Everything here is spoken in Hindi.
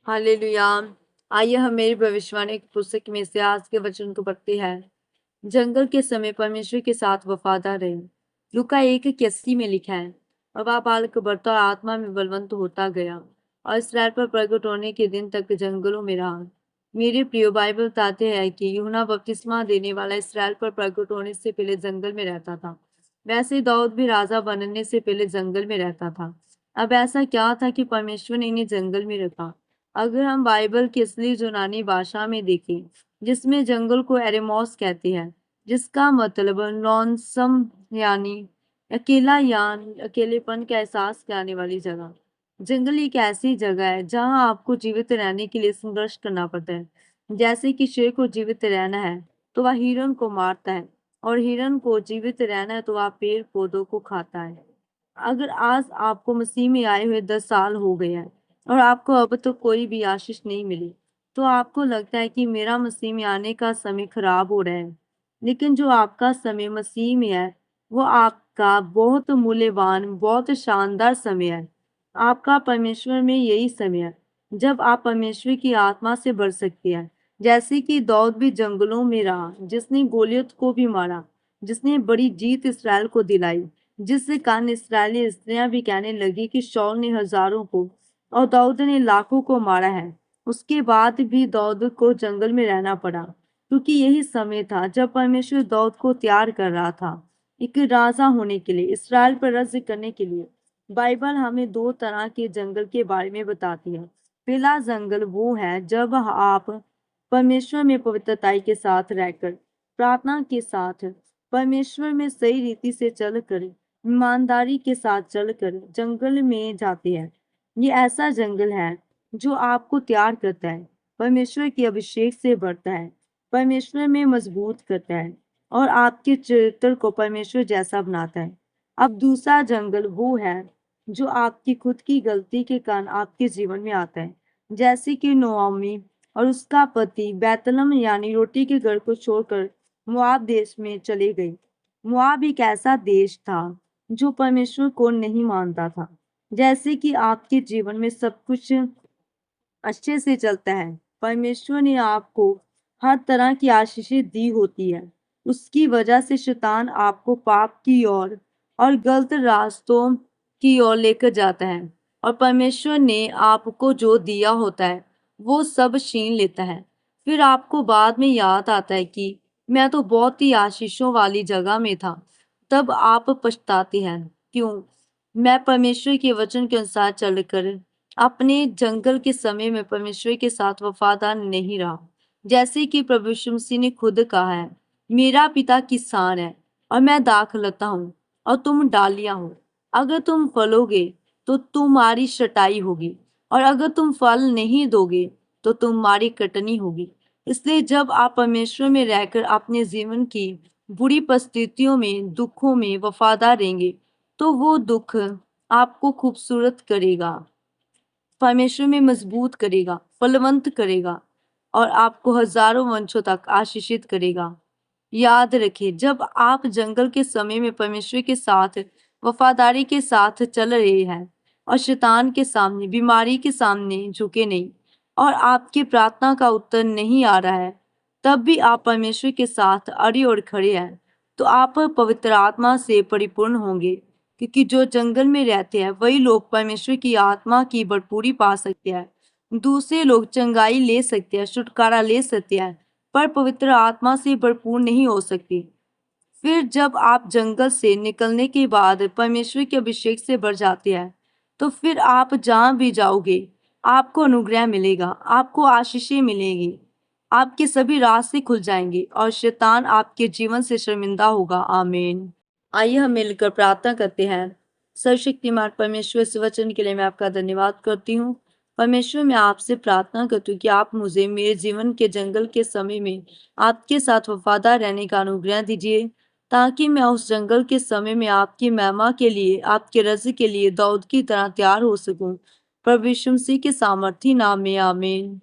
हालेलुया। आइए हम मेरी भविष्यवाणी की पुस्तक में से आज के वचन को पढ़ते हैं। जंगल के समय परमेश्वर के साथ वफादार रहे। लूका 1:81 में लिखा है, और वह बालक बढ़ता और आत्मा में बलवंत होता गया और इसराइल पर प्रकट होने के दिन तक जंगलों में रहा। मेरे प्रियो, बाइबल बताते हैं कि यूहन्ना बपतिस्मा देने वाला इसराइल पर प्रकट होने से पहले जंगल में रहता था। वैसे ही दाऊद भी राजा बनने से पहले जंगल में रहता था। अब ऐसा क्या था कि परमेश्वर ने इन्हें जंगल में रखा? अगर हम बाइबल की असली यूनानी भाषा में देखें, जिसमें जंगल को एरेमोस कहते हैं, जिसका मतलब लॉनसम यानी अकेला या अकेलेपन का एहसास कराने वाली जगह। जंगल एक ऐसी जगह है जहां आपको जीवित रहने के लिए संघर्ष करना पड़ता है। जैसे कि शेर को जीवित रहना है तो वह हिरण को मारता है, और हिरण को जीवित रहना है तो वह पेड़ पौधों को खाता है। अगर आज आपको मसीह में आए हुए 10 साल हो गए हैं और आपको अब तक कोई भी आशीष नहीं मिली, तो आपको लगता है कि मेरा मसीह में आने का समय खराब हो रहा है। लेकिन जो आपका समय मसीह में है, वो आपका बहुत मूल्यवान, बहुत शानदार समय है। आपका परमेश्वर में यही समय है जब आप परमेश्वर की आत्मा से भर सकते हैं। जैसे कि दाऊद भी जंगलों में रहा, जिसने गोलियत को भी मारा, जिसने बड़ी जीत इसराइल को दिलाई, जिससे कारण इसराइली स्त्रियां भी कहने लगी कि शाऊल ने हजारों को और दाऊद ने लाखों को मारा है। उसके बाद भी दाऊद को जंगल में रहना पड़ा, क्योंकि यही समय था जब परमेश्वर दाऊद को तैयार कर रहा था एक राजा होने के लिए, इसराइल पर राज्य करने के लिए। बाइबल हमें दो तरह के जंगल के बारे में बताती है। पहला जंगल वो है जब आप परमेश्वर में पवित्रताई के साथ रहकर, प्रार्थना के साथ, परमेश्वर में सही रीति से चलकर, ईमानदारी के साथ चलकर जंगल में जाते हैं। ये ऐसा जंगल है जो आपको तैयार करता है, परमेश्वर के अभिषेक से भरता है, परमेश्वर में मजबूत करता है और आपके चरित्र को परमेश्वर जैसा बनाता है। अब दूसरा जंगल वो है जो आपकी खुद की गलती के कारण आपके जीवन में आता है, जैसे कि नोआमी और उसका पति बैतलहम यानी रोटी के घर को छोड़कर मोआब देश में चले गए। मोआब एक ऐसा देश था जो परमेश्वर को नहीं मानता था। जैसे कि आपके जीवन में सब कुछ अच्छे से चलता है, परमेश्वर ने आपको हर तरह की आशीषें दी होती है, उसकी वजह से शैतान आपको पाप की ओर और गलत रास्तों की ओर लेकर जाता है, और परमेश्वर ने आपको जो दिया होता है वो सब छीन लेता है। फिर आपको बाद में याद आता है कि मैं तो बहुत ही आशीषों वाली जगह में था। तब आप पछताते हैं, क्यों मैं परमेश्वर के वचन के अनुसार चलकर अपने जंगल के समय में परमेश्वर के साथ वफादार नहीं रहा। जैसे कि प्रभु यीशु मसीह ने खुद कहा है, मेरा पिता किसान है और मैं दाखलता हूँ और तुम डालियां हो। अगर तुम फलोगे तो तुम्हारी छटाई होगी, और अगर तुम फल नहीं दोगे तो तुम्हारी कटनी होगी। इसलिए जब आप परमेश्वर में रहकर अपने जीवन की बुरी परिस्थितियों में, दुखों में वफादार रहेंगे, तो वो दुख आपको खूबसूरत करेगा, परमेश्वर में मजबूत करेगा, फलवंत करेगा और आपको हजारों वंशों तक आशीषित करेगा। याद रखिए, जब आप जंगल के समय में परमेश्वर के साथ वफादारी के साथ चल रहे हैं और शैतान के सामने, बीमारी के सामने झुके नहीं, और आपकी प्रार्थना का उत्तर नहीं आ रहा है, तब भी आप परमेश्वर के साथ अड़ी और खड़े हैं, तो आप पवित्र आत्मा से परिपूर्ण होंगे। क्योंकि जो जंगल में रहते हैं वही लोग परमेश्वर की आत्मा की भरपूरी पा सकते हैं। दूसरे लोग चंगाई ले सकते हैं, छुटकारा ले सकते हैं, पर पवित्र आत्मा से भरपूर नहीं हो सकती। फिर जब आप जंगल से निकलने के बाद परमेश्वर के अभिषेक से भर जाते हैं, तो फिर आप जहां भी जाओगे आपको अनुग्रह मिलेगा, आपको आशीषें मिलेगी, आपके सभी रास्ते खुल जाएंगे और शैतान आपके जीवन से शर्मिंदा होगा। आमीन। आइए हम मिलकर प्रार्थना करते हैं। सर्वशक्तिमान परमेश्वर, इस वचन के लिए मैं आपका धन्यवाद करती हूँ। परमेश्वर, मैं आपसे प्रार्थना करती हूँ कि आप मुझे मेरे जीवन के जंगल के समय में आपके साथ वफादार रहने का अनुग्रह दीजिए, ताकि मैं उस जंगल के समय में आपकी महिमा के लिए, आपके रज़ के लिए दाऊद की तरह तैयार हो सकूं। प्रभु यीशु मसीह के सामर्थी नाम में आमीन।